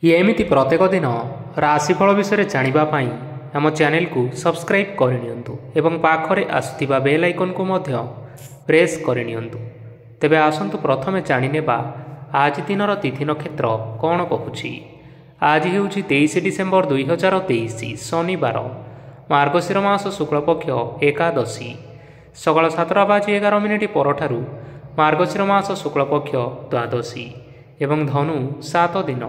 ଏମିତି ପ୍ରତ୍ୟେକ ଦିନ ରାଶିଫଳ ବିଷୟରେ ଜାଣିବା ପାଇଁ ଆମ ଚ୍ୟାନେଲକୁ ସବସ୍କ୍ରାଇବ୍ କରିନିଅନ୍ତୁ ଏବଂ ପାଖରେ ଆସୁଥିବା ବେଲ୍ ଆଇକନ୍କୁ ମଧ୍ୟ ପ୍ରେସ୍ କରିନିଅନ୍ତୁ। ତେବେ ଆସନ୍ତୁ ପ୍ରଥମେ ଜାଣିନେବା ଆଜି ଦିନର ତିଥି ନକ୍ଷତ୍ର କ'ଣ କହୁଛି। ଆଜି ହେଉଛି 23 ଡିସେମ୍ବର 2023 ଶନିବାର, ମାର୍ଗଶିର ମାସ ଶୁକ୍ଳପକ୍ଷ ଏକାଦଶୀ, ସକାଳ 7:11 ପରଠାରୁ ମାର୍ଗଶିର ମାସ ଶୁକ୍ଳପକ୍ଷ ଦ୍ୱାଦଶୀ ଏବଂ ଧନୁ 7 ଦିନ।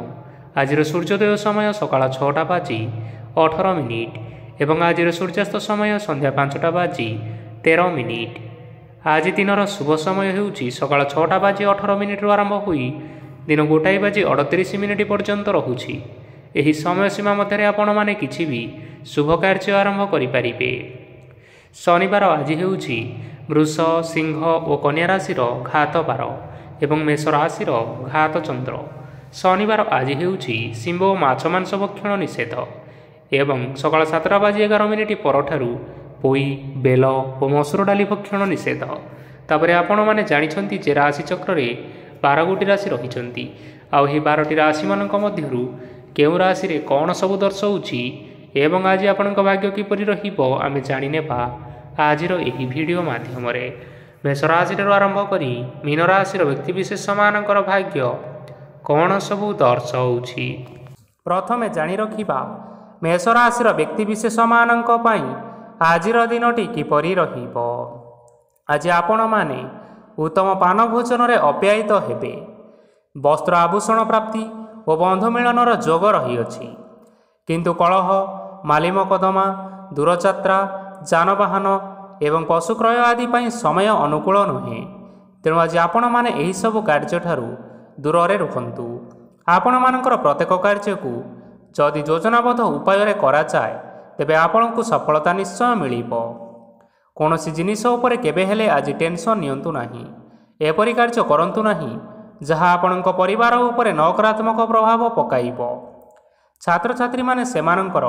ଆଜିର ସୂର୍ଯ୍ୟୋଦୟ ସମୟ ସକାଳ 6:18 ଏବଂ ଆଜିର ସୂର୍ଯ୍ୟାସ୍ତ ସମୟ ସନ୍ଧ୍ୟା 5:13। ଆଜି ଦିନର ଶୁଭ ସମୟ ହେଉଛି ସକାଳ 6:18 ଆରମ୍ଭ ହୋଇ ଦିନ 1:38 ପର୍ଯ୍ୟନ୍ତ ରହୁଛି। ଏହି ସମୟସୀମା ମଧ୍ୟରେ ଆପଣମାନେ କିଛି ବି ଶୁଭ କାର୍ଯ୍ୟ ଆରମ୍ଭ କରିପାରିବେ। ଶନିବାର ଆଜି ହେଉଛି ବୃଷ, ସିଂହ ଓ କନ୍ୟା ରାଶିର ଘାତ ବାର ଏବଂ ମେଷ ରାଶିର ଘାତ ଚନ୍ଦ୍ର। ଶନିବାର ଆଜି ହେଉଛି ଶିମ୍ବ ଓ ମାଛ ମାଂସ ଭକ୍ଷଣ ନିଷେଧ ଏବଂ ସକାଳ 7:11 ପରଠାରୁ ପୋଇ, ବେଲ ଓ ମସୁର ଡାଲି ଭକ୍ଷଣ ନିଷେଧ। ତାପରେ ଆପଣମାନେ ଜାଣିଛନ୍ତି ଯେ ରାଶିଚକ୍ରରେ 12ଗୋଟି ରାଶି ରହିଛନ୍ତି, ଆଉ ଏହି 12ଟି ରାଶିମାନଙ୍କ ମଧ୍ୟରୁ କେଉଁ ରାଶିରେ କ'ଣ ସବୁ ଦର୍ଶାଉଛି ଏବଂ ଆଜି ଆପଣଙ୍କ ଭାଗ୍ୟ କିପରି ରହିବ ଆମେ ଜାଣିନେବା ଆଜିର ଏହି ଭିଡ଼ିଓ ମାଧ୍ୟମରେ। ମେଷ ରାଶିଠାରୁ ଆରମ୍ଭ କରି ମୀନ ରାଶିର ବ୍ୟକ୍ତିବିଶେଷମାନଙ୍କର ଭାଗ୍ୟ କ'ଣ ସବୁ ଦର୍ଶାଉଛି। ପ୍ରଥମେ ଜାଣି ରଖିବା ମେଷ ରାଶିର ବ୍ୟକ୍ତିବିଶେଷମାନଙ୍କ ପାଇଁ ଆଜିର ଦିନଟି କିପରି ରହିବ। ଆଜି ଆପଣମାନେ ଉତ୍ତମ ପାନ ଭୋଜନରେ ଅପ୍ୟାୟିତ ହେବେ। ବସ୍ତ୍ର ଆଭୂଷଣ ପ୍ରାପ୍ତି ଓ ବନ୍ଧୁ ମିଳନର ଯୋଗ ରହିଅଛି, କିନ୍ତୁ କଳହ, ମାଲି ମକଦ୍ଦମା, ଦୂରଯାତ୍ରା, ଯାନବାହନ ଏବଂ ପଶୁ କ୍ରୟ ଆଦି ପାଇଁ ସମୟ ଅନୁକୂଳ ନୁହେଁ। ତେଣୁ ଆଜି ଆପଣମାନେ ଏହିସବୁ କାର୍ଯ୍ୟଠାରୁ ଦୂରରେ ରୁହନ୍ତୁ। ଆପଣମାନଙ୍କର ପ୍ରତ୍ୟେକ କାର୍ଯ୍ୟକୁ ଯଦି ଯୋଜନାବଦ୍ଧ ଉପାୟରେ କରାଯାଏ ତେବେ ଆପଣଙ୍କୁ ସଫଳତା ନିଶ୍ଚୟ ମିଳିବ। କୌଣସି ଜିନିଷ ଉପରେ କେବେ ହେଲେ ଆଜି ଟେନସନ୍ ନିଅନ୍ତୁ ନାହିଁ। ଏପରି କାର୍ଯ୍ୟ କରନ୍ତୁ ନାହିଁ ଯାହା ଆପଣଙ୍କ ପରିବାର ଉପରେ ନକାରାତ୍ମକ ପ୍ରଭାବ ପକାଇବ। ଛାତ୍ରଛାତ୍ରୀମାନେ ସେମାନଙ୍କର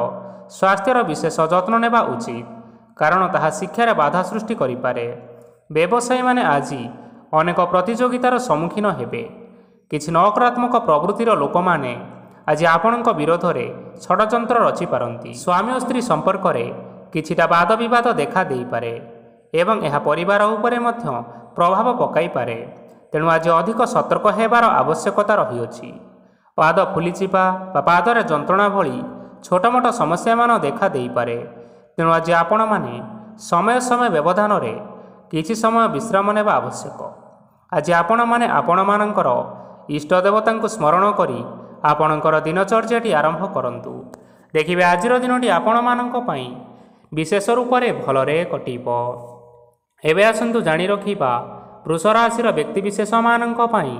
ସ୍ୱାସ୍ଥ୍ୟର ବିଶେଷ ଯତ୍ନ ନେବା ଉଚିତ, କାରଣ ତାହା ଶିକ୍ଷାରେ ବାଧା ସୃଷ୍ଟି କରିପାରେ। ବ୍ୟବସାୟୀମାନେ ଆଜି ଅନେକ ପ୍ରତିଯୋଗିତାର ସମ୍ମୁଖୀନ ହେବେ। କିଛି ନକାରାତ୍ମକ ପ୍ରବୃତ୍ତିର ଲୋକମାନେ ଆଜି ଆପଣଙ୍କ ବିରୋଧରେ ଷଡ଼ଯନ୍ତ୍ର ରଚିପାରନ୍ତି। ସ୍ୱାମୀ ଓ ସ୍ତ୍ରୀ ସମ୍ପର୍କରେ କିଛିଟା ବାଦ ବିବାଦ ଦେଖା ଦେଇପାରେ ଏବଂ ଏହା ପରିବାର ଉପରେ ମଧ୍ୟ ପ୍ରଭାବ ପକାଇପାରେ। ତେଣୁ ଆଜି ଅଧିକ ସତର୍କ ହେବାର ଆବଶ୍ୟକତା ରହିଅଛି। ପାଦ ଫୁଲିଯିବା ବା ପାଦରେ ଯନ୍ତ୍ରଣା ଭଳି ଛୋଟମୋଟ ସମସ୍ୟାମାନ ଦେଖା ଦେଇପାରେ। ତେଣୁ ଆଜି ଆପଣମାନେ ସମୟ ସମୟ ବ୍ୟବଧାନରେ କିଛି ସମୟ ବିଶ୍ରାମ ନେବା ଆବଶ୍ୟକ। ଆଜି ଆପଣମାନେ ଆପଣମାନଙ୍କର ଇଷ୍ଟ ଦେବତାଙ୍କୁ ସ୍ମରଣ କରି ଆପଣଙ୍କର ଦିନଚର୍ଯ୍ୟାଟି ଆରମ୍ଭ କରନ୍ତୁ। ଦେଖିବେ ଆଜିର ଦିନଟି ଆପଣମାନଙ୍କ ପାଇଁ ବିଶେଷ ରୂପରେ ଭଲରେ କଟିବ। ଏବେ ଆସନ୍ତୁ ଜାଣି ରଖିବା ବୃଷ ରାଶିର ବ୍ୟକ୍ତିବିଶେଷମାନଙ୍କ ପାଇଁ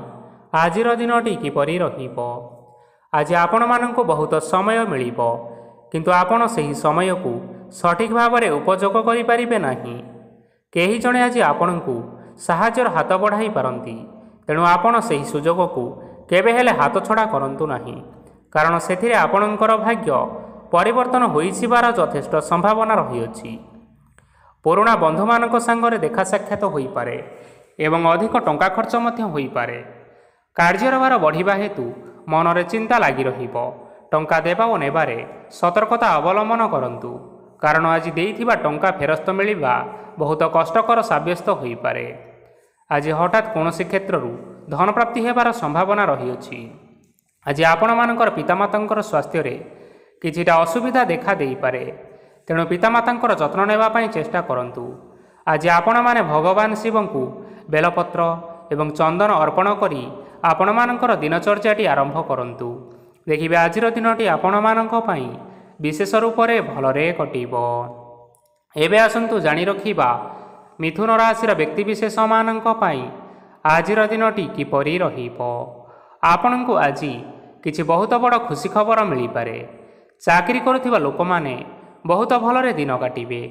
ଆଜିର ଦିନଟି କିପରି ରହିବ। ଆଜି ଆପଣମାନଙ୍କୁ ବହୁତ ସମୟ ମିଳିବ, କିନ୍ତୁ ଆପଣ ସେହି ସମୟକୁ ସଠିକ୍ ଭାବରେ ଉପଯୋଗ କରିପାରିବେ ନାହିଁ। କେହି ଜଣେ ଆଜି ଆପଣଙ୍କୁ ସାହାଯ୍ୟର ହାତ ବଢ଼ାଇ ପାରନ୍ତି, ତେଣୁ ଆପଣ ସେହି ସୁଯୋଗକୁ କେବେ ହେଲେ ହାତଛଡ଼ା କରନ୍ତୁ ନାହିଁ, କାରଣ ସେଥିରେ ଆପଣଙ୍କର ଭାଗ୍ୟ ପରିବର୍ତ୍ତନ ହୋଇଯିବାର ଯଥେଷ୍ଟ ସମ୍ଭାବନା ରହିଅଛି। ପୁରୁଣା ବନ୍ଧୁମାନଙ୍କ ସାଙ୍ଗରେ ଦେଖା ସାକ୍ଷାତ ହୋଇପାରେ ଏବଂ ଅଧିକ ଟଙ୍କା ଖର୍ଚ୍ଚ ମଧ୍ୟ ହୋଇପାରେ। କାର୍ଯ୍ୟର ଭାର ବଢ଼ିବା ହେତୁ ମନରେ ଚିନ୍ତା ଲାଗି ରହିବ। ଟଙ୍କା ଦେବା ଓ ନେବାରେ ସତର୍କତା ଅବଲମ୍ବନ କରନ୍ତୁ, କାରଣ ଆଜି ଦେଇଥିବା ଟଙ୍କା ଫେରସ୍ତ ମିଳିବା ବହୁତ କଷ୍ଟକର ସାବ୍ୟସ୍ତ ହୋଇପାରେ। ଆଜି ହଠାତ୍ କୌଣସି କ୍ଷେତ୍ରରୁ ଧନପ୍ରାପ୍ତି ହେବାର ସମ୍ଭାବନା ରହିଅଛି। ଆଜି ଆପଣମାନଙ୍କର ପିତାମାତାଙ୍କର ସ୍ୱାସ୍ଥ୍ୟରେ କିଛିଟା ଅସୁବିଧା ଦେଖା ଦେଇପାରେ, ତେଣୁ ପିତାମାତାଙ୍କର ଯତ୍ନ ନେବା ପାଇଁ ଚେଷ୍ଟା କରନ୍ତୁ। ଆଜି ଆପଣମାନେ ଭଗବାନ ଶିବଙ୍କୁ ବେଲପତ୍ର ଏବଂ ଚନ୍ଦନ ଅର୍ପଣ କରି ଆପଣମାନଙ୍କର ଦିନଚର୍ଯ୍ୟାଟି ଆରମ୍ଭ କରନ୍ତୁ। ଦେଖିବେ ଆଜିର ଦିନଟି ଆପଣମାନଙ୍କ ପାଇଁ ବିଶେଷ ରୂପରେ ଭଲରେ କଟିବ। ଏବେ ଆସନ୍ତୁ ଜାଣି ରଖିବା ମିଥୁନ ରାଶିର ବ୍ୟକ୍ତିବିଶେଷମାନଙ୍କ ପାଇଁ ଆଜିର ଦିନଟି କିପରି ରହିବ। ଆପଣଙ୍କୁ ଆଜି କିଛି ବହୁତ ବଡ଼ ଖୁସି ଖବର ମିଳିପାରେ। ଚାକିରି କରୁଥିବା ଲୋକମାନେ ବହୁତ ଭଲରେ ଦିନ କାଟିବେ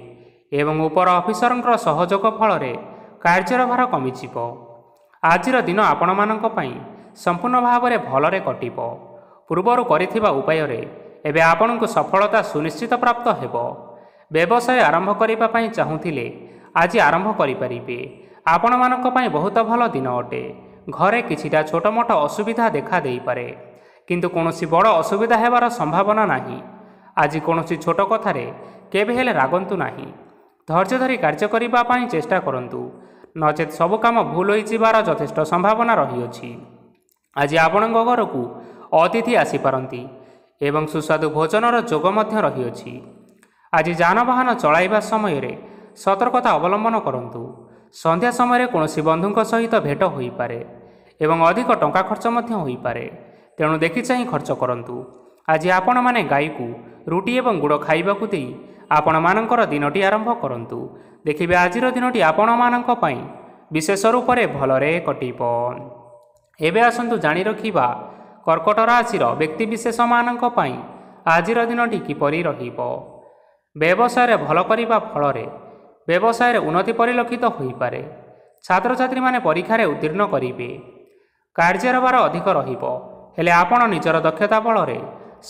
ଏବଂ ଉପର ଅଫିସରଙ୍କର ସହଯୋଗ ଫଳରେ କାର୍ଯ୍ୟର ଭାର କମିଯିବ। ଆଜିର ଦିନ ଆପଣମାନଙ୍କ ପାଇଁ ସମ୍ପୂର୍ଣ୍ଣ ଭାବରେ ଭଲରେ କଟିବ। ପୂର୍ବରୁ କରିଥିବା ଉପାୟରେ ଏବେ ଆପଣଙ୍କୁ ସଫଳତା ସୁନିଶ୍ଚିତ ପ୍ରାପ୍ତ ହେବ। ବ୍ୟବସାୟ ଆରମ୍ଭ କରିବା ପାଇଁ ଚାହୁଁଥିଲେ ଆଜି ଆରମ୍ଭ କରିପାରିବେ। ଆପଣମାନଙ୍କ ପାଇଁ ବହୁତ ଭଲ ଦିନ ଅଟେ। ଘରେ କିଛିଟା ଛୋଟମୋଟ ଅସୁବିଧା ଦେଖା ଦେଇପାରେ, କିନ୍ତୁ କୌଣସି ବଡ଼ ଅସୁବିଧା ହେବାର ସମ୍ଭାବନା ନାହିଁ। ଆଜି କୌଣସି ଛୋଟ କଥାରେ କେବେ ହେଲେ ରାଗନ୍ତୁ ନାହିଁ। ଧୈର୍ଯ୍ୟ ଧରି କାର୍ଯ୍ୟ କରିବା ପାଇଁ ଚେଷ୍ଟା କରନ୍ତୁ, ନଚେତ୍ ସବୁ କାମ ଭୁଲ ହୋଇଯିବାର ଯଥେଷ୍ଟ ସମ୍ଭାବନା ରହିଅଛି। ଆଜି ଆପଣଙ୍କ ଘରକୁ ଅତିଥି ଆସିପାରନ୍ତି ଏବଂ ସୁସ୍ୱାଦୁ ଭୋଜନର ଯୋଗ ମଧ୍ୟ ରହିଅଛି। ଆଜି ଯାନବାହନ ଚଳାଇବା ସମୟରେ ସତର୍କତା ଅବଲମ୍ବନ କରନ୍ତୁ। ସନ୍ଧ୍ୟା ସମୟରେ କୌଣସି ବନ୍ଧୁଙ୍କ ସହିତ ଭେଟ ହୋଇପାରେ ଏବଂ ଅଧିକ ଟଙ୍କା ଖର୍ଚ୍ଚ ମଧ୍ୟ ହୋଇପାରେ, ତେଣୁ ଦେଖି ଚାହିଁ ଖର୍ଚ୍ଚ କରନ୍ତୁ। ଆଜି ଆପଣମାନେ ଗାଈକୁ ରୁଟି ଏବଂ ଗୁଡ଼ ଖାଇବାକୁ ଦେଇ ଆପଣମାନଙ୍କର ଦିନଟି ଆରମ୍ଭ କରନ୍ତୁ। ଦେଖିବେ ଆଜିର ଦିନଟି ଆପଣମାନଙ୍କ ପାଇଁ ବିଶେଷ ରୂପରେ ଭଲରେ କଟିବ। ଏବେ ଆସନ୍ତୁ ଜାଣି ରଖିବା କର୍କଟ ରାଶିର ବ୍ୟକ୍ତିବିଶେଷମାନଙ୍କ ପାଇଁ ଆଜିର ଦିନଟି କିପରି ରହିବ। ବ୍ୟବସାୟରେ ଭଲ କରିବା ଫଳରେ ବ୍ୟବସାୟରେ ଉନ୍ନତି ପରିଲକ୍ଷିତ ହୋଇପାରେ। ଛାତ୍ରଛାତ୍ରୀମାନେ ପରୀକ୍ଷାରେ ଉତ୍ତୀର୍ଣ୍ଣ କରିବେ। କାର୍ଯ୍ୟର ଭାର ଅଧିକ ରହିବ, ହେଲେ ଆପଣ ନିଜର ଦକ୍ଷତା ବଳରେ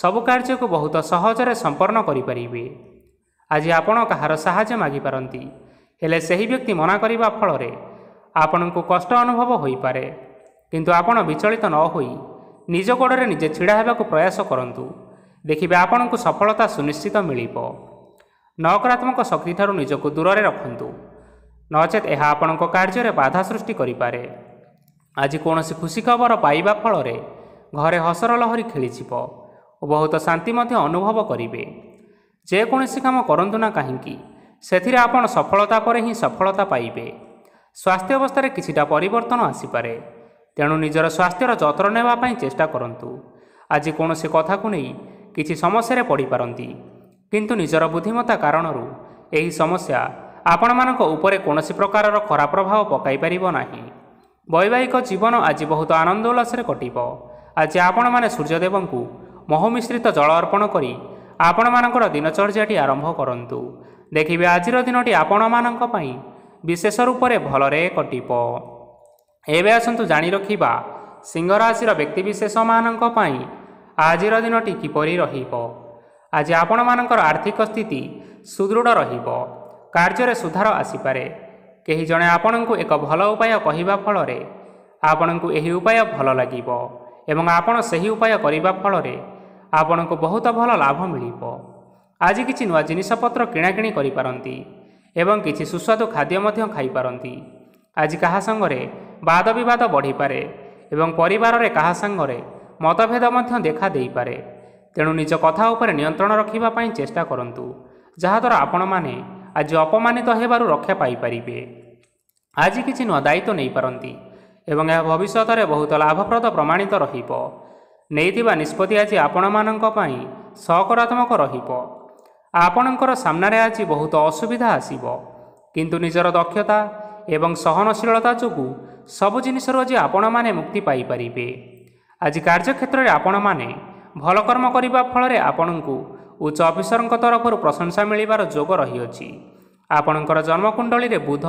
ସବୁ କାର୍ଯ୍ୟକୁ ବହୁତ ସହଜରେ ସମ୍ପନ୍ନ କରିପାରିବେ। ଆଜି ଆପଣ କାହାର ସାହାଯ୍ୟ ମାଗିପାରନ୍ତି, ହେଲେ ସେହି ବ୍ୟକ୍ତି ମନା କରିବା ଫଳରେ ଆପଣଙ୍କୁ କଷ୍ଟ ଅନୁଭବ ହୋଇପାରେ। କିନ୍ତୁ ଆପଣ ବିଚଳିତ ନ ହୋଇ ନିଜ ଗୋଡ଼ରେ ନିଜେ ଛିଡ଼ା ହେବାକୁ ପ୍ରୟାସ କରନ୍ତୁ। ଦେଖିବେ ଆପଣଙ୍କୁ ସଫଳତା ସୁନିଶ୍ଚିତ ମିଳିବ। ନକାରାତ୍ମକ ଶକ୍ତିଠାରୁ ନିଜକୁ ଦୂରରେ ରଖନ୍ତୁ, ନଚେତ୍ ଏହା ଆପଣଙ୍କ କାର୍ଯ୍ୟରେ ବାଧା ସୃଷ୍ଟି କରିପାରେ। ଆଜି କୌଣସି ଖୁସି ଖବର ପାଇବା ଫଳରେ ଘରେ ହସର ଲହରୀ ଖେଳିଯିବ ଓ ବହୁତ ଶାନ୍ତି ମଧ୍ୟ ଅନୁଭବ କରିବେ। ଯେକୌଣସି କାମ କରନ୍ତୁ ନା କାହିଁକି, ସେଥିରେ ଆପଣ ସଫଳତା ପରେ ହିଁ ସଫଳତା ପାଇବେ। ସ୍ୱାସ୍ଥ୍ୟ ଅବସ୍ଥାରେ କିଛିଟା ପରିବର୍ତ୍ତନ ଆସିପାରେ, ତେଣୁ ନିଜର ସ୍ୱାସ୍ଥ୍ୟର ଯତ୍ନ ନେବା ପାଇଁ ଚେଷ୍ଟା କରନ୍ତୁ। ଆଜି କୌଣସି କଥାକୁ ନେଇ କିଛି ସମସ୍ୟାରେ ପଡ଼ିପାରନ୍ତି, କିନ୍ତୁ ନିଜର ବୁଦ୍ଧିମତ୍ତା କାରଣରୁ ଏହି ସମସ୍ୟା ଆପଣମାନଙ୍କ ଉପରେ କୌଣସି ପ୍ରକାରର ଖରାପ ପ୍ରଭାବ ପକାଇପାରିବ ନାହିଁ। ବୈବାହିକ ଜୀବନ ଆଜି ବହୁତ ଆନନ୍ଦ ଉଲ୍ଲାସରେ କଟିବ। ଆଜି ଆପଣମାନେ ସୂର୍ଯ୍ୟଦେବଙ୍କୁ ମହୁ ମିଶ୍ରିତ ଜଳ ଅର୍ପଣ କରି ଆପଣମାନଙ୍କର ଦିନଚର୍ଯ୍ୟାଟି ଆରମ୍ଭ କରନ୍ତୁ। ଦେଖିବେ ଆଜିର ଦିନଟି ଆପଣମାନଙ୍କ ପାଇଁ ବିଶେଷ ରୂପରେ ଭଲରେ କଟିବ। ଏବେ ଆସନ୍ତୁ ଜାଣି ରଖିବା ସିଂହ ରାଶିର ବ୍ୟକ୍ତିବିଶେଷମାନଙ୍କ ପାଇଁ ଆଜିର ଦିନଟି କିପରି ରହିବ। ଆଜି ଆପଣମାନଙ୍କର ଆର୍ଥିକ ସ୍ଥିତି ସୁଦୃଢ଼ ରହିବ। କାର୍ଯ୍ୟରେ ସୁଧାର ଆସିପାରେ। କେହି ଜଣେ ଆପଣଙ୍କୁ ଏକ ଭଲ ଉପାୟ କହିବା ଫଳରେ ଆପଣଙ୍କୁ ଏହି ଉପାୟ ଭଲ ଲାଗିବ ଏବଂ ଆପଣ ସେହି ଉପାୟ କରିବା ଫଳରେ ଆପଣଙ୍କୁ ବହୁତ ଭଲ ଲାଭ ମିଳିବ। ଆଜି କିଛି ନୂଆ ଜିନିଷପତ୍ର କିଣାକିଣି କରିପାରନ୍ତି ଏବଂ କିଛି ସୁସ୍ୱାଦୁ ଖାଦ୍ୟ ମଧ୍ୟ ଖାଇପାରନ୍ତି। ଆଜି କାହା ସାଙ୍ଗରେ ବାଦ ବିବାଦ ବଢ଼ିପାରେ ଏବଂ ପରିବାରରେ କାହା ସାଙ୍ଗରେ ମତଭେଦ ମଧ୍ୟ ଦେଖା ଦେଇପାରେ। ତେଣୁ ନିଜ କଥା ଉପରେ ନିୟନ୍ତ୍ରଣ ରଖିବା ପାଇଁ ଚେଷ୍ଟା କରନ୍ତୁ, ଯାହାଦ୍ୱାରା ଆପଣମାନେ ଆଜି ଅପମାନିତ ହେବାରୁ ରକ୍ଷା ପାଇପାରିବେ। ଆଜି କିଛି ନୂଆ ଦାୟିତ୍ୱ ନେଇପାରନ୍ତି ଏବଂ ଏହା ଭବିଷ୍ୟତରେ ବହୁତ ଲାଭପ୍ରଦ ପ୍ରମାଣିତ ରହିବ। ନେଇଥିବା ନିଷ୍ପତ୍ତି ଆଜି ଆପଣମାନଙ୍କ ପାଇଁ ସକାରାତ୍ମକ ରହିବ। ଆପଣଙ୍କର ସାମ୍ନାରେ ଆଜି ବହୁତ ଅସୁବିଧା ଆସିବ, କିନ୍ତୁ ନିଜର ଦକ୍ଷତା ଏବଂ ସହନଶୀଳତା ଯୋଗୁଁ ସବୁ ଜିନିଷରୁ ଆଜି ଆପଣମାନେ ମୁକ୍ତି ପାଇପାରିବେ। ଆଜି କାର୍ଯ୍ୟକ୍ଷେତ୍ରରେ ଆପଣମାନେ ଭଲ କର୍ମ କରିବା ଫଳରେ ଆପଣଙ୍କୁ ଉଚ୍ଚ ଅଫିସରଙ୍କ ତରଫରୁ ପ୍ରଶଂସା ମିଳିବାର ଯୋଗ ରହିଅଛି। ଆପଣଙ୍କର ଜନ୍ମକୁଣ୍ଡଳୀରେ ବୁଧ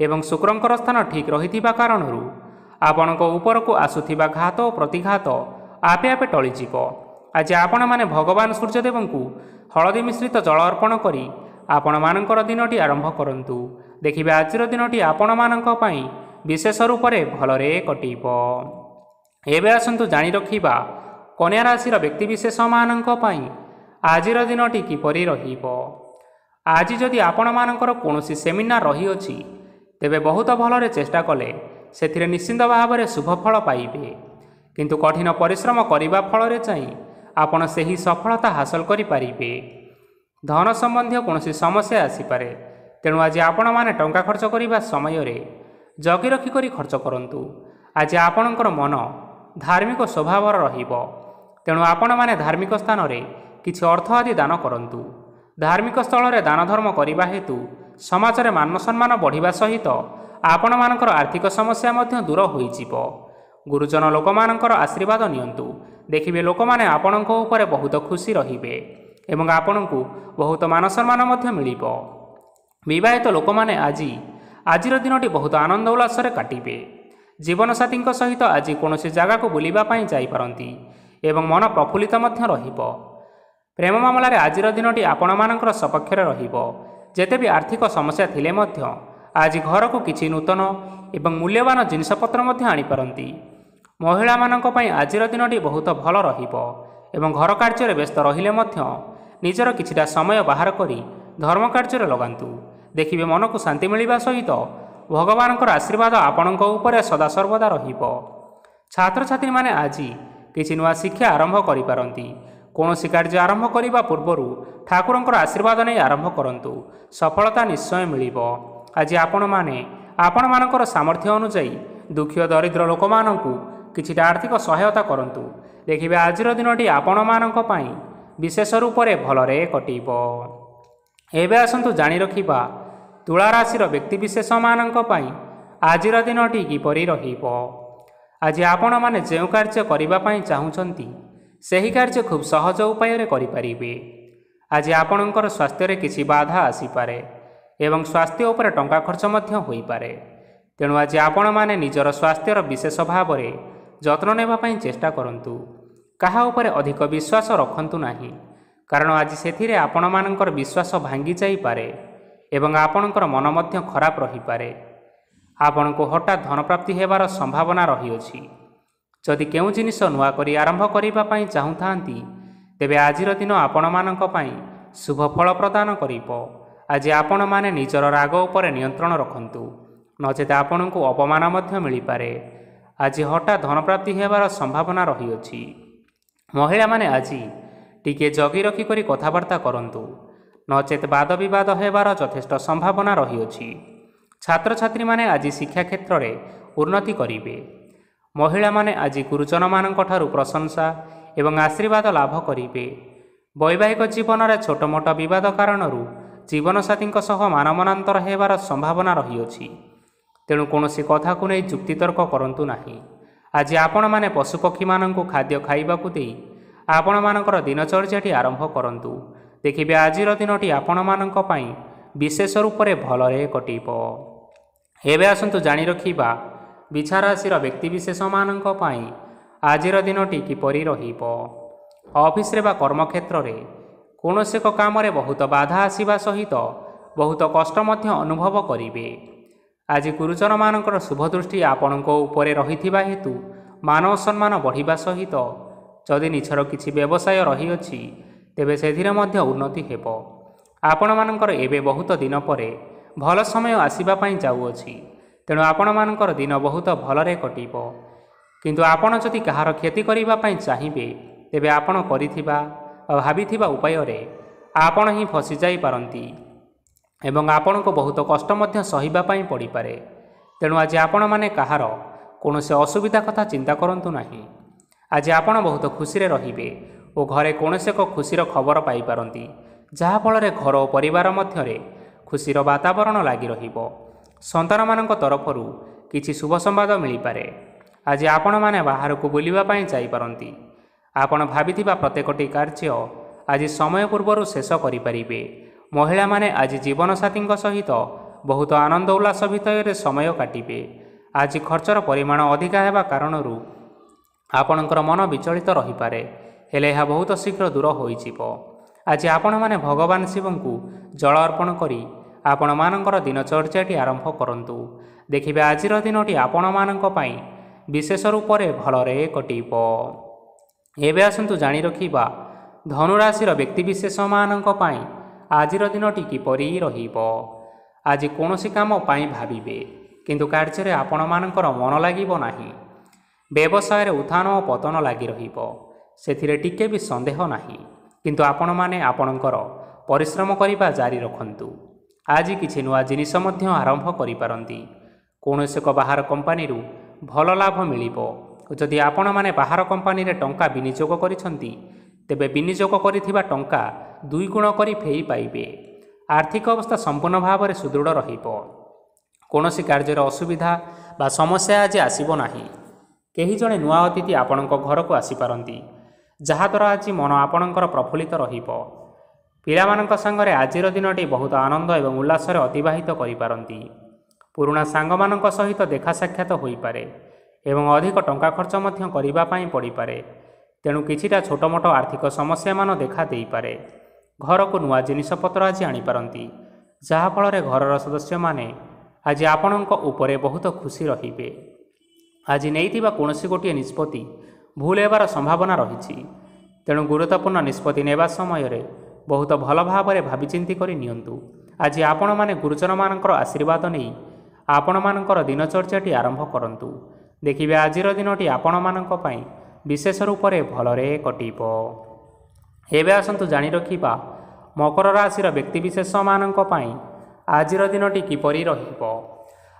ଏବଂ ଶୁକ୍ରଙ୍କର ସ୍ଥାନ ଠିକ୍ ରହିଥିବା କାରଣରୁ ଆପଣଙ୍କ ଉପରକୁ ଆସୁଥିବା ଘାତ ଓ ପ୍ରତିଘାତ ଆପେ ଆପେ ଟଳିଯିବ। ଆଜି ଆପଣମାନେ ଭଗବାନ ସୂର୍ଯ୍ୟଦେବଙ୍କୁ ହଳଦୀ ମିଶ୍ରିତ ଜଳ ଅର୍ପଣ କରି ଆପଣମାନଙ୍କର ଦିନଟି ଆରମ୍ଭ କରନ୍ତୁ। ଦେଖିବେ ଆଜିର ଦିନଟି ଆପଣମାନଙ୍କ ପାଇଁ ବିଶେଷ ରୂପରେ ଭଲରେ କଟିବ। ଏବେ ଆସନ୍ତୁ ଜାଣି ରଖିବା କନ୍ୟା ରାଶିର ବ୍ୟକ୍ତିବିଶେଷମାନଙ୍କ ପାଇଁ ଆଜିର ଦିନଟି କିପରି ରହିବ। ଆଜି ଯଦି ଆପଣମାନଙ୍କର କୌଣସି ସେମିନାର ରହିଅଛି, ତେବେ ବହୁତ ଭଲରେ ଚେଷ୍ଟା କଲେ ସେଥିରେ ନିଶ୍ଚିନ୍ତ ଭାବରେ ଶୁଭଫଳ ପାଇବେ। କିନ୍ତୁ କଠିନ ପରିଶ୍ରମ କରିବା ଫଳରେ ଯାଇ ଆପଣ ସେହି ସଫଳତା ହାସଲ କରିପାରିବେ। ଧନ ସମ୍ବନ୍ଧୀୟ କୌଣସି ସମସ୍ୟା ଆସିପାରେ, ତେଣୁ ଆଜି ଆପଣମାନେ ଟଙ୍କା ଖର୍ଚ୍ଚ କରିବା ସମୟରେ ଜଗି ରଖି କରି ଖର୍ଚ୍ଚ କରନ୍ତୁ। ଆଜି ଆପଣଙ୍କର ମନ ଧାର୍ମିକ ସ୍ୱଭାବର ରହିବ, ତେଣୁ ଆପଣମାନେ ଧାର୍ମିକ ସ୍ଥାନରେ କିଛି ଅର୍ଥ ଆଦି ଦାନ କରନ୍ତୁ। ଧାର୍ମିକ ସ୍ଥଳରେ ଦାନ ଧର୍ମ କରିବା ହେତୁ ସମାଜରେ ମାନ ସମ୍ମାନ ବଢ଼ିବା ସହିତ ଆପଣମାନଙ୍କର ଆର୍ଥିକ ସମସ୍ୟା ମଧ୍ୟ ଦୂର ହୋଇଯିବ। ଗୁରୁଜନ ଲୋକମାନଙ୍କର ଆଶୀର୍ବାଦ ନିଅନ୍ତୁ। ଦେଖିବେ ଲୋକମାନେ ଆପଣଙ୍କ ଉପରେ ବହୁତ ଖୁସି ରହିବେ ଏବଂ ଆପଣଙ୍କୁ ବହୁତ ମାନ ସମ୍ମାନ ମଧ୍ୟ ମିଳିବ। ବିବାହିତ ଲୋକମାନେ ଆଜିର ଦିନଟି ବହୁତ ଆନନ୍ଦ ଉଲ୍ଲାସରେ କାଟିବେ। ଜୀବନସାଥୀଙ୍କ ସହିତ ଆଜି କୌଣସି ଜାଗାକୁ ବୁଲିବା ପାଇଁ ଯାଇପାରନ୍ତି ଏବଂ ମନ ପ୍ରଫୁଲ୍ଲିତ ମଧ୍ୟ ରହିବ। ପ୍ରେମ ମାମଲାରେ ଆଜିର ଦିନଟି ଆପଣମାନଙ୍କର ସପକ୍ଷରେ ରହିବ। ଯେତେ ବି ଆର୍ଥିକ ସମସ୍ୟା ଥିଲେ ମଧ୍ୟ ଆଜି ଘରକୁ କିଛି ନୂତନ ଏବଂ ମୂଲ୍ୟବାନ ଜିନିଷପତ୍ର ମଧ୍ୟ ଆଣିପାରନ୍ତି। ମହିଳାମାନଙ୍କ ପାଇଁ ଆଜିର ଦିନଟି ବହୁତ ଭଲ ରହିବ ଏବଂ ଘର କାର୍ଯ୍ୟରେ ବ୍ୟସ୍ତ ରହିଲେ ମଧ୍ୟ ନିଜର କିଛିଟା ସମୟ ବାହାର କରି ଧର୍ମ କାର୍ଯ୍ୟରେ ଲଗାନ୍ତୁ। ଦେଖିବେ ମନକୁ ଶାନ୍ତି ମିଳିବା ସହିତ ଭଗବାନଙ୍କର ଆଶୀର୍ବାଦ ଆପଣଙ୍କ ଉପରେ ସଦାସର୍ବଦା ରହିବ। ଛାତ୍ରଛାତ୍ରୀମାନେ ଆଜି କିଛି ନୂଆ ଶିକ୍ଷା ଆରମ୍ଭ କରିପାରନ୍ତି। କୌଣସି କାର୍ଯ୍ୟ ଆରମ୍ଭ କରିବା ପୂର୍ବରୁ ଠାକୁରଙ୍କର ଆଶୀର୍ବାଦ ନେଇ ଆରମ୍ଭ କରନ୍ତୁ। ସଫଳତା ନିଶ୍ଚୟ ମିଳିବ। ଆଜି ଆପଣମାନଙ୍କର ସାମର୍ଥ୍ୟ ଅନୁଯାୟୀ ଦୁଃଖୀ ଓ ଦରିଦ୍ର ଲୋକମାନଙ୍କୁ କିଛିଟା ଆର୍ଥିକ ସହାୟତା କରନ୍ତୁ। ଦେଖିବେ ଆଜିର ଦିନଟି ଆପଣମାନଙ୍କ ପାଇଁ ବିଶେଷ ରୂପରେ ଭଲରେ କଟିବ। ଏବେ ଆସନ୍ତୁ ଜାଣି ରଖିବା ତୁଳା ରାଶିର ବ୍ୟକ୍ତିବିଶେଷମାନଙ୍କ ପାଇଁ ଆଜିର ଦିନଟି କିପରି ରହିବ। ଆଜି ଆପଣମାନେ ଯେଉଁ କାର୍ଯ୍ୟ କରିବା ପାଇଁ ଚାହୁଁଛନ୍ତି ସେହି କାର୍ଯ୍ୟ ଖୁବ୍ ସହଜ ଉପାୟରେ କରିପାରିବେ। ଆଜି ଆପଣଙ୍କର ସ୍ୱାସ୍ଥ୍ୟରେ କିଛି ବାଧା ଆସିପାରେ ଏବଂ ସ୍ୱାସ୍ଥ୍ୟ ଉପରେ ଟଙ୍କା ଖର୍ଚ୍ଚ ମଧ୍ୟ ହୋଇପାରେ। ତେଣୁ ଆଜି ଆପଣମାନେ ନିଜର ସ୍ୱାସ୍ଥ୍ୟର ବିଶେଷ ଭାବରେ ଯତ୍ନ ନେବା ପାଇଁ ଚେଷ୍ଟା କରନ୍ତୁ। କାହା ଉପରେ ଅଧିକ ବିଶ୍ୱାସ ରଖନ୍ତୁ ନାହିଁ, କାରଣ ଆଜି ସେଥିରେ ଆପଣମାନଙ୍କର ବିଶ୍ୱାସ ଭାଙ୍ଗି ଯାଇପାରେ ଏବଂ ଆପଣଙ୍କର ମନ ମଧ୍ୟ ଖରାପ ରହିପାରେ। ଆପଣଙ୍କୁ ହଠାତ୍ ଧନପ୍ରାପ୍ତି ହେବାର ସମ୍ଭାବନା ରହିଅଛି। ଯଦି କେଉଁ ଜିନିଷ ନୂଆ କରି ଆରମ୍ଭ କରିବା ପାଇଁ ଚାହୁଁଥାନ୍ତି ତେବେ ଆଜିର ଦିନ ଆପଣମାନଙ୍କ ପାଇଁ ଶୁଭ ଫଳ ପ୍ରଦାନ କରିବ। ଆଜି ଆପଣମାନେ ନିଜର ରାଗ ଉପରେ ନିୟନ୍ତ୍ରଣ ରଖନ୍ତୁ, ନଚେତ ଆପଣଙ୍କୁ ଅପମାନ ମଧ୍ୟ ମିଳିପାରେ। ଆଜି ହଠାତ୍ ଧନପ୍ରାପ୍ତି ହେବାର ସମ୍ଭାବନା ରହିଅଛି। ମହିଳାମାନେ ଆଜି ଟିକିଏ ଜଗି ରଖିକରି କଥାବାର୍ତ୍ତା କରନ୍ତୁ, ନଚେତ ବାଦ ବିବାଦ ହେବାର ଯଥେଷ୍ଟ ସମ୍ଭାବନା ରହିଅଛି। ଛାତ୍ରଛାତ୍ରୀମାନେ ଆଜି ଶିକ୍ଷା କ୍ଷେତ୍ରରେ ଉନ୍ନତି କରିବେ। ମହିଳାମାନେ ଆଜି ଗୁରୁଜନମାନଙ୍କଠାରୁ ପ୍ରଶଂସା ଏବଂ ଆଶୀର୍ବାଦ ଲାଭ କରିବେ। ବୈବାହିକ ଜୀବନରେ ଛୋଟ ମୋଟ ବିବାଦ କାରଣରୁ ଜୀବନସାଥୀଙ୍କ ସହ ମାନମନାନ୍ତର ହେବାର ସମ୍ଭାବନା ରହିଅଛି। ତେଣୁ କୌଣସି କଥାକୁ ନେଇ ଯୁକ୍ତିତର୍କ କରନ୍ତୁ ନାହିଁ। ଆଜି ଆପଣମାନେ ପଶୁପକ୍ଷୀମାନଙ୍କୁ ଖାଦ୍ୟ ଖାଇବାକୁ ଦେଇ ଆପଣମାନଙ୍କର ଦିନଚର୍ଯ୍ୟାଟି ଆରମ୍ଭ କରନ୍ତୁ। ଦେଖିବେ ଆଜିର ଦିନଟି ଆପଣମାନଙ୍କ ପାଇଁ ବିଶେଷ ରୂପରେ ଭଲରେ କଟିବ। ଏବେ ଆସନ୍ତୁ ଜାଣି ରଖିବା ବିଛା ରାଶିର ବ୍ୟକ୍ତିବିଶେଷମାନଙ୍କ ପାଇଁ ଆଜିର ଦିନଟି କିପରି ରହିବ। ଅଫିସରେ ବା କର୍ମକ୍ଷେତ୍ରରେ କୌଣସି ଏକ କାମରେ ବହୁତ ବାଧା ଆସିବା ସହିତ ବହୁତ କଷ୍ଟ ମଧ୍ୟ ଅନୁଭବ କରିବେ। ଆଜି ଗୁରୁଜନମାନଙ୍କର ଶୁଭ ଦୃଷ୍ଟି ଆପଣଙ୍କ ଉପରେ ରହିଥିବା ହେତୁ ମାନ ଓ ସମ୍ମାନ ବଢ଼ିବା ସହିତ ଯଦି ନିଜର କିଛି ବ୍ୟବସାୟ ରହିଅଛି ତେବେ ସେଥିରେ ମଧ୍ୟ ଉନ୍ନତି ହେବ। ଆପଣମାନଙ୍କର ଏବେ ବହୁତ ଦିନ ପରେ ଭଲ ସମୟ ଆସିବା ପାଇଁ ଯାଉଅଛି। ତେଣୁ ଆପଣମାନଙ୍କର ଦିନ ବହୁତ ଭଲରେ କଟିବ। କିନ୍ତୁ ଆପଣ ଯଦି କାହାର କ୍ଷତି କରିବା ପାଇଁ ଚାହିଁବେ ତେବେ ଆପଣ କରିଥିବା ବା ଭାବିଥିବା ଉପାୟରେ ଆପଣ ହିଁ ଫସିଯାଇପାରନ୍ତି ଏବଂ ଆପଣଙ୍କୁ ବହୁତ କଷ୍ଟ ମଧ୍ୟ ସହିବା ପାଇଁ ପଡ଼ିପାରେ। ତେଣୁ ଆଜି ଆପଣମାନେ କାହାର କୌଣସି ଅସୁବିଧା କଥା ଚିନ୍ତା କରନ୍ତୁ ନାହିଁ। ଆଜି ଆପଣ ବହୁତ ଖୁସିରେ ରହିବେ ଓ ଘରେ କୌଣସି ଏକ ଖୁସିର ଖବର ପାଇପାରନ୍ତି, ଯାହାଫଳରେ ଘର ଓ ପରିବାର ମଧ୍ୟରେ ଖୁସିର ବାତାବରଣ ଲାଗି ରହିବ। ସନ୍ତାନମାନଙ୍କ ତରଫରୁ କିଛି ଶୁଭ ସମ୍ବାଦ ମିଳିପାରେ। ଆଜି ଆପଣମାନେ ବାହାରକୁ ବୁଲିବା ପାଇଁ ଯାଇପାରନ୍ତି। ଆପଣ ଭାବିଥିବା ପ୍ରତ୍ୟେକଟି କାର୍ଯ୍ୟ ଆଜି ସମୟ ପୂର୍ବରୁ ଶେଷ କରିପାରିବେ। ମହିଳାମାନେ ଆଜି ଜୀବନସାଥୀଙ୍କ ସହିତ ବହୁତ ଆନନ୍ଦ ଉଲ୍ଲାସ ଭିତରେ ସମୟ କାଟିବେ। ଆଜି ଖର୍ଚ୍ଚର ପରିମାଣ ଅଧିକା ହେବା କାରଣରୁ ଆପଣଙ୍କର ମନ ବିଚଳିତ ରହିପାରେ, ହେଲେ ଏହା ବହୁତ ଶୀଘ୍ର ଦୂର ହୋଇଯିବ। ଆଜି ଆପଣମାନେ ଭଗବାନ ଶିବଙ୍କୁ ଜଳ ଅର୍ପଣ କରି ଆପଣମାନଙ୍କର ଦିନଚର୍ଯ୍ୟାଟି ଆରମ୍ଭ କରନ୍ତୁ। ଦେଖିବେ ଆଜିର ଦିନଟି ଆପଣମାନଙ୍କ ପାଇଁ ବିଶେଷ ରୂପରେ ଭଲରେ କଟିବ। ଏବେ ଆସନ୍ତୁ ଜାଣି ରଖିବା ଧନୁରାଶିର ବ୍ୟକ୍ତିବିଶେଷମାନଙ୍କ ପାଇଁ ଆଜିର ଦିନଟି କିପରି ରହିବ। ଆଜି କୌଣସି କାମ ପାଇଁ ଭାବିବେ, କିନ୍ତୁ କାର୍ଯ୍ୟରେ ଆପଣମାନଙ୍କର ମନ ଲାଗିବ ନାହିଁ। ବ୍ୟବସାୟରେ ଉତ୍ଥାନ ଓ ପତନ ଲାଗି ରହିବ, ସେଥିରେ ଟିକେ ବି ସନ୍ଦେହ ନାହିଁ। କିନ୍ତୁ ଆପଣମାନେ ଆପଣଙ୍କର ପରିଶ୍ରମ କରିବା ଜାରି ରଖନ୍ତୁ। ଆଜି କିଛି ନୂଆ ଜିନିଷ ମଧ୍ୟ ଆରମ୍ଭ କରିପାରନ୍ତି। କୌଣସି ଏକ ବାହାର କମ୍ପାନୀରୁ ଭଲ ଲାଭ ମିଳିବ। ଯଦି ଆପଣମାନେ ବାହାର କମ୍ପାନୀରେ ଟଙ୍କା ବିନିଯୋଗ କରିଛନ୍ତି ତେବେ ବିନିଯୋଗ କରିଥିବା ଟଙ୍କା 2 ଗୁଣ କରି ଫେରି ପାଇବେ। ଆର୍ଥିକ ଅବସ୍ଥା ସମ୍ପୂର୍ଣ୍ଣ ଭାବରେ ସୁଦୃଢ଼ ରହିବ। କୌଣସି କାର୍ଯ୍ୟରେ ଅସୁବିଧା ବା ସମସ୍ୟା ଆଜି ଆସିବ ନାହିଁ। କେହି ଜଣେ ନୂଆ ଅତିଥି ଆପଣଙ୍କ ଘରକୁ ଆସିପାରନ୍ତି, ଯାହାଦ୍ୱାରା ଆଜି ମନ ଆପଣଙ୍କର ପ୍ରଫୁଲ୍ଲିତ ରହିବ। ପିଲାମାନଙ୍କ ସାଙ୍ଗରେ ଆଜିର ଦିନଟି ବହୁତ ଆନନ୍ଦ ଏବଂ ଉଲ୍ଲାସରେ ଅତିବାହିତ କରିପାରନ୍ତି। ପୁରୁଣା ସାଙ୍ଗମାନଙ୍କ ସହିତ ଦେଖା ସାକ୍ଷାତ ହୋଇପାରେ ଏବଂ ଅଧିକ ଟଙ୍କା ଖର୍ଚ୍ଚ ମଧ୍ୟ କରିବା ପାଇଁ ପଡ଼ିପାରେ। ତେଣୁ କିଛିଟା ଛୋଟମୋଟ ଆର୍ଥିକ ସମସ୍ୟାମାନ ଦେଖା ଦେଇପାରେ। ଘରକୁ ନୂଆ ଜିନିଷପତ୍ର ଆଜି ଆଣିପାରନ୍ତି, ଯାହାଫଳରେ ଘରର ସଦସ୍ୟମାନେ ଆଜି ଆପଣଙ୍କ ଉପରେ ବହୁତ ଖୁସି ରହିବେ। ଆଜି ନେଇଥିବା କୌଣସି ଗୋଟିଏ ନିଷ୍ପତ୍ତି ଭୁଲ ହେବାର ସମ୍ଭାବନା ରହିଛି। ତେଣୁ ଗୁରୁତ୍ୱପୂର୍ଣ୍ଣ ନିଷ୍ପତ୍ତି ନେବା ସମୟରେ ବହୁତ ଭଲ ଭାବରେ ଭାବିଚିନ୍ତି କରି ନିଅନ୍ତୁ। ଆଜି ଆପଣମାନେ ଗୁରୁଜନମାନଙ୍କର ଆଶୀର୍ବାଦ ନେଇ ଆପଣମାନଙ୍କର ଦିନଚର୍ଯ୍ୟାଟି ଆରମ୍ଭ କରନ୍ତୁ। ଦେଖିବେ ଆଜିର ଦିନଟି ଆପଣମାନଙ୍କ ପାଇଁ ବିଶେଷ ରୂପରେ ଭଲରେ କଟିବ। ଏବେ ଆସନ୍ତୁ ଜାଣି ରଖିବା ମକର ରାଶିର ବ୍ୟକ୍ତିବିଶେଷମାନଙ୍କ ପାଇଁ ଆଜିର ଦିନଟି କିପରି ରହିବ।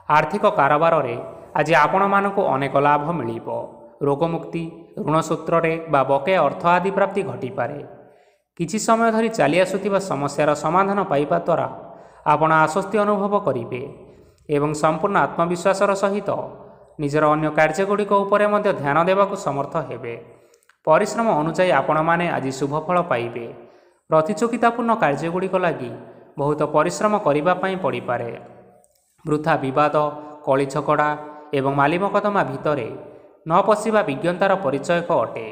ଆର୍ଥିକ କାରବାରରେ ଆଜି ଆପଣମାନଙ୍କୁ ଅନେକ ଲାଭ ମିଳିବ। ରୋଗମୁକ୍ତି, ଋଣ ସୂତ୍ରରେ ବା ବକେୟା ଅର୍ଥ ଆଦି ପ୍ରାପ୍ତି ଘଟିପାରେ। କିଛି ସମୟ ଧରି ଚାଲି ଆସୁଥିବା ସମସ୍ୟାର ସମାଧାନ ପାଇବା ଦ୍ୱାରା ଆପଣ ଆଶ୍ୱସ୍ତି ଅନୁଭବ କରିବେ ଏବଂ ସମ୍ପୂର୍ଣ୍ଣ ଆତ୍ମବିଶ୍ୱାସର ସହିତ ନିଜର ଅନ୍ୟ କାର୍ଯ୍ୟଗୁଡ଼ିକ ଉପରେ ମଧ୍ୟ ଧ୍ୟାନ ଦେବାକୁ ସମର୍ଥ ହେବେ। ପରିଶ୍ରମ ଅନୁଯାୟୀ ଆପଣମାନେ ଆଜି ଶୁଭଫଳ ପାଇବେ। ପ୍ରତିଯୋଗିତାପୂର୍ଣ୍ଣ କାର୍ଯ୍ୟଗୁଡ଼ିକ ଲାଗି ବହୁତ ପରିଶ୍ରମ କରିବା ପାଇଁ ପଡ଼ିପାରେ। ବୃଥା ବିବାଦ, କଳି ଝଗଡ଼ା ଏବଂ ମାଲିମକଦ୍ଦମା ଭିତରେ ନ ପଶିବା ବିଜ୍ଞତାର ପରିଚୟକ ଅଟେ।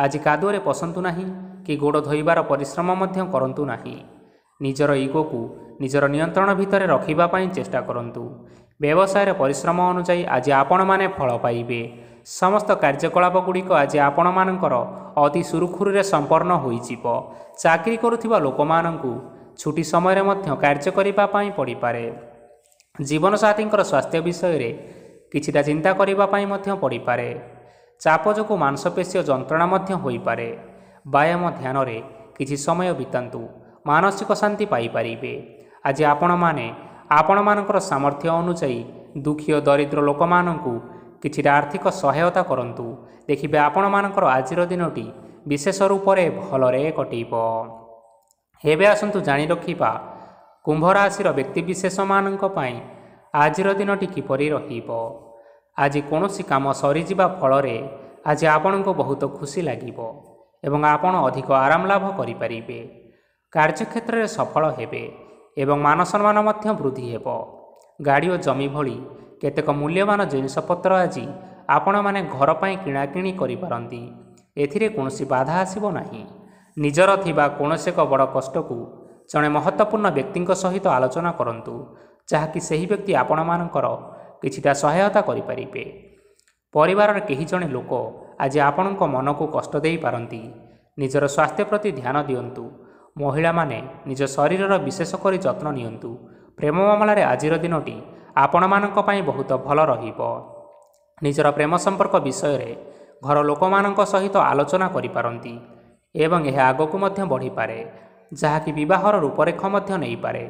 ଆଜି କାଦୁଅରେ ପଶନ୍ତୁ ନାହିଁ କି ଗୋଡ଼ ଧୋଇବାର ପରିଶ୍ରମ ମଧ୍ୟ କରନ୍ତୁ ନାହିଁ। ନିଜର ଇଗୋକୁ ନିଜର ନିୟନ୍ତ୍ରଣ ଭିତରେ ରଖିବା ପାଇଁ ଚେଷ୍ଟା କରନ୍ତୁ। ବ୍ୟବସାୟରେ ପରିଶ୍ରମ ଅନୁଯାୟୀ ଆଜି ଆପଣମାନେ ଫଳ ପାଇବେ। ସମସ୍ତ କାର୍ଯ୍ୟକଳାପଗୁଡ଼ିକ ଆଜି ଆପଣମାନଙ୍କର ଅତି ସୁରୁଖୁରୁରେ ସମ୍ପନ୍ନ ହୋଇଯିବ। ଚାକିରି କରୁଥିବା ଲୋକମାନଙ୍କୁ ଛୁଟି ସମୟରେ ମଧ୍ୟ କାର୍ଯ୍ୟ କରିବା ପାଇଁ ପଡ଼ିପାରେ। ଜୀବନସାଥୀଙ୍କର ସ୍ୱାସ୍ଥ୍ୟ ବିଷୟରେ କିଛିଟା ଚିନ୍ତା କରିବା ପାଇଁ ମଧ୍ୟ ପଡ଼ିପାରେ। ଚାପ ଯୋଗୁଁ ମାଂସପେଶୀୟ ଯନ୍ତ୍ରଣା ମଧ୍ୟ ହୋଇପାରେ। ବ୍ୟାୟାମ ଧ୍ୟାନରେ କିଛି ସମୟ ବିତାନ୍ତୁ, ମାନସିକ ଶାନ୍ତି ପାଇପାରିବେ। ଆଜି ଆପଣମାନେ ଆପଣମାନଙ୍କର ସାମର୍ଥ୍ୟ ଅନୁଯାୟୀ ଦୁଃଖୀ ଓ ଦରିଦ୍ର ଲୋକମାନଙ୍କୁ କିଛିଟା ଆର୍ଥିକ ସହାୟତା କରନ୍ତୁ। ଦେଖିବେ ଆପଣମାନଙ୍କର ଆଜିର ଦିନଟି ବିଶେଷ ରୂପରେ ଭଲରେ କଟିବ। ଏବେ ଆସନ୍ତୁ ଜାଣି ରଖିବା କୁମ୍ଭ ରାଶିର ବ୍ୟକ୍ତିବିଶେଷମାନଙ୍କ ପାଇଁ ଆଜିର ଦିନଟି କିପରି ରହିବ। ଆଜି କୌଣସି କାମ ସରିଯିବା ଫଳରେ ଆଜି ଆପଣଙ୍କୁ ବହୁତ ଖୁସି ଲାଗିବ ଏବଂ ଆପଣ ଅଧିକ ଆରାମ ଲାଭ କରିପାରିବେ। କାର୍ଯ୍ୟକ୍ଷେତ୍ରରେ ସଫଳ ହେବେ ଏବଂ ମାନସମ୍ମାନ ମଧ୍ୟ ବୃଦ୍ଧି ହେବ। ଗାଡ଼ି ଓ ଜମି ଭଳି କେତେକ ମୂଲ୍ୟବାନ ଜିନିଷପତ୍ର ଆଜି ଆପଣମାନେ ଘର ପାଇଁ କିଣାକିଣି କରିପାରନ୍ତି। ଏଥିରେ କୌଣସି ବାଧା ଆସିବ ନାହିଁ। ନିଜର ଥିବା କୌଣସି ଏକ ବଡ଼ କଷ୍ଟକୁ ଜଣେ ମହତ୍ତ୍ୱପୂର୍ଣ୍ଣ ବ୍ୟକ୍ତିଙ୍କ ସହିତ ଆଲୋଚନା କରନ୍ତୁ, ଯାହାକି ସେହି ବ୍ୟକ୍ତି ଆପଣମାନଙ୍କର କିଛିଟା ସହାୟତା କରିପାରିବେ। ପରିବାରର କେହି ଜଣେ ଲୋକ ଆଜି ଆପଣଙ୍କ ମନକୁ କଷ୍ଟ ଦେଇପାରନ୍ତି। ନିଜର ସ୍ୱାସ୍ଥ୍ୟ ପ୍ରତି ଧ୍ୟାନ ଦିଅନ୍ତୁ। ମହିଳାମାନେ ନିଜ ଶରୀରର ବିଶେଷ କରି ଯତ୍ନ ନିଅନ୍ତୁ। ପ୍ରେମ ମାମଲାରେ ଆଜିର ଦିନଟି ଆପଣମାନଙ୍କ ପାଇଁ ବହୁତ ଭଲ ରହିବ। ନିଜର ପ୍ରେମ ସମ୍ପର୍କ ବିଷୟରେ ଘର ଲୋକମାନଙ୍କ ସହିତ ଆଲୋଚନା କରିପାରନ୍ତି ଏବଂ ଏହା ଆଗକୁ ମଧ୍ୟ ବଢ଼ିପାରେ, ଯାହାକି ବିବାହର ରୂପରେଖ ମଧ୍ୟ ନେଇପାରେ।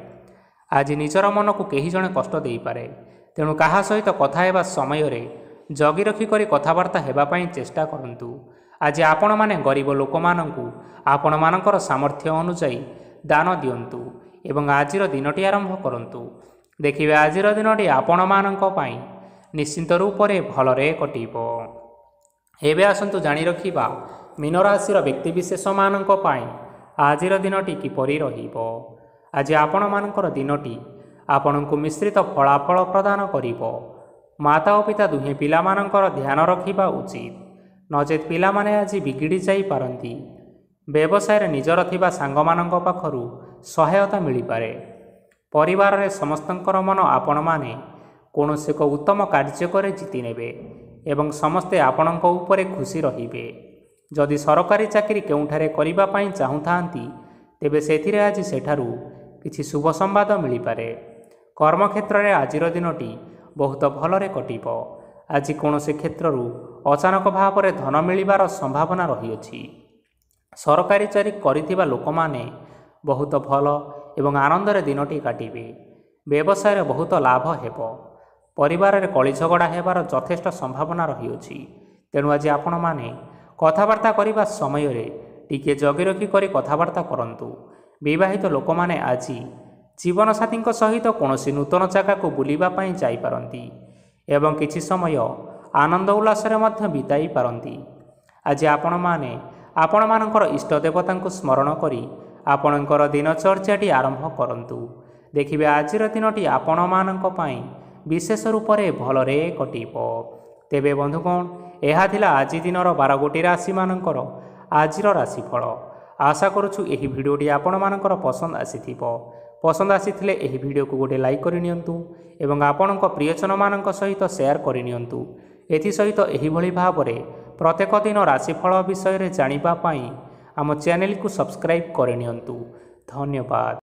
ଆଜି ନିଜର ମନକୁ କେହି ଜଣେ କଷ୍ଟ ଦେଇପାରେ, ତେଣୁ କାହା ସହିତ କଥା ହେବା ସମୟରେ ଜଗି ରଖି କରି କଥାବାର୍ତ୍ତା ହେବା ପାଇଁ ଚେଷ୍ଟା କରନ୍ତୁ। ଆଜି ଆପଣମାନେ ଗରିବ ଲୋକମାନଙ୍କୁ ଆପଣମାନଙ୍କର ସାମର୍ଥ୍ୟ ଅନୁଯାୟୀ ଦାନ ଦିଅନ୍ତୁ ଏବଂ ଆଜିର ଦିନଟି ଆରମ୍ଭ କରନ୍ତୁ। ଦେଖିବେ ଆଜିର ଦିନଟି ଆପଣମାନଙ୍କ ପାଇଁ ନିଶ୍ଚିନ୍ତ ରୂପରେ ଭଲରେ କଟିବ। ଏବେ ଆସନ୍ତୁ ଜାଣି ରଖିବା ମୀନ ରାଶିର ବ୍ୟକ୍ତିବିଶେଷମାନଙ୍କ ପାଇଁ ଆଜିର ଦିନଟି କିପରି ରହିବ। ଆଜି ଆପଣମାନଙ୍କର ଦିନଟି ଆପଣଙ୍କୁ ମିଶ୍ରିତ ଫଳାଫଳ ପ୍ରଦାନ କରିବ। ମାତା ଓ ପିତା ଦୁହେଁ ପିଲାମାନଙ୍କର ଧ୍ୟାନ ରଖିବା ଉଚିତ, ନଚେତ୍ ପିଲାମାନେ ଆଜି ବିଗିଡ଼ି ଯାଇପାରନ୍ତି। ବ୍ୟବସାୟରେ ନିଜର ଥିବା ସାଙ୍ଗମାନଙ୍କ ପାଖରୁ ସହାୟତା ମିଳିପାରେ। ପରିବାରରେ ସମସ୍ତଙ୍କର ମନ ଆପଣମାନେ କୌଣସି ଏକ ଉତ୍ତମ କାର୍ଯ୍ୟ କରି ଜିତି ନେବେ ଏବଂ ସମସ୍ତେ ଆପଣଙ୍କ ଉପରେ ଖୁସି ରହିବେ। ଯଦି ସରକାରୀ ଚାକିରି କେଉଁଠାରେ କରିବା ପାଇଁ ଚାହୁଁଥାନ୍ତି, ତେବେ ସେଥିରେ ଆଜି ସେଠାରୁ କିଛି ଶୁଭ ସମ୍ବାଦ ମିଳିପାରେ। କର୍ମକ୍ଷେତ୍ରରେ ଆଜିର ଦିନଟି ବହୁତ ଭଲରେ କଟିବ। ଆଜି କୌଣସି କ୍ଷେତ୍ରରୁ ଅଚାନକ ଭାବରେ ଧନ ମିଳିବାର ସମ୍ଭାବନା ରହିଅଛି। ସରକାରୀ ଚାକିରି କରିଥିବା ଲୋକମାନେ ବହୁତ ଭଲ ଏବଂ ଆନନ୍ଦରେ ଦିନଟି କାଟିବେ। ବ୍ୟବସାୟରେ ବହୁତ ଲାଭ ହେବ। ପରିବାରରେ କଳି ଝଗଡ଼ା ହେବାର ଯଥେଷ୍ଟ ସମ୍ଭାବନା ରହିଅଛି। ତେଣୁ ଆଜି ଆପଣମାନେ କଥାବାର୍ତ୍ତା କରିବା ସମୟରେ ଟିକିଏ ଜଗି ରଖି କରି କଥାବାର୍ତ୍ତା କରନ୍ତୁ। ବିବାହିତ ଲୋକମାନେ ଆଜି ଜୀବନସାଥୀଙ୍କ ସହିତ କୌଣସି ନୂତନ ଜାଗାକୁ ବୁଲିବା ପାଇଁ ଯାଇପାରନ୍ତି ଏବଂ କିଛି ସମୟ ଆନନ୍ଦ ଉଲ୍ଲାସରେ ମଧ୍ୟ ବିତାଇ ପାରନ୍ତି। ଆଜି ଆପଣମାନେ ଆପଣମାନଙ୍କର ଇଷ୍ଟ ଦେବତାଙ୍କୁ ସ୍ମରଣ କରି ଆପଣଙ୍କର ଦିନଚର୍ଯ୍ୟାଟି ଆରମ୍ଭ କରନ୍ତୁ। ଦେଖିବେ ଆଜିର ଦିନଟି ଆପଣମାନଙ୍କ ପାଇଁ ବିଶେଷ ରୂପରେ ଭଲରେ କଟିବ। ତେବେ ବନ୍ଧୁଗଣ, ଏହା ଥିଲା ଆଜି ଦିନର 12ଗୋଟି ରାଶିମାନଙ୍କର ଆଜିର ରାଶିଫଳ। ଆଶା କରୁଛୁ ଏହି ଭିଡ଼ିଓଟି ଆପଣମାନଙ୍କର ପସନ୍ଦ ଆସିଥିବ। ପସନ୍ଦ ଆସିଥିଲେ ଏହି ଭିଡ଼ିଓକୁ ଗୋଟିଏ ଲାଇକ୍ କରିନିଅନ୍ତୁ ଏବଂ ଆପଣଙ୍କ ପ୍ରିୟଜନମାନଙ୍କ ସହିତ ସେୟାର କରିନିଅନ୍ତୁ। ଏଥିସହିତ ଏହିଭଳି ଭାବରେ ପ୍ରତ୍ୟେକ ଦିନ ରାଶିଫଳ ବିଷୟରେ ଜାଣିବା ପାଇଁ ଆମ ଚ୍ୟାନେଲକୁ ସବସ୍କ୍ରାଇବ୍ କରିନିଅନ୍ତୁ। ଧନ୍ୟବାଦ।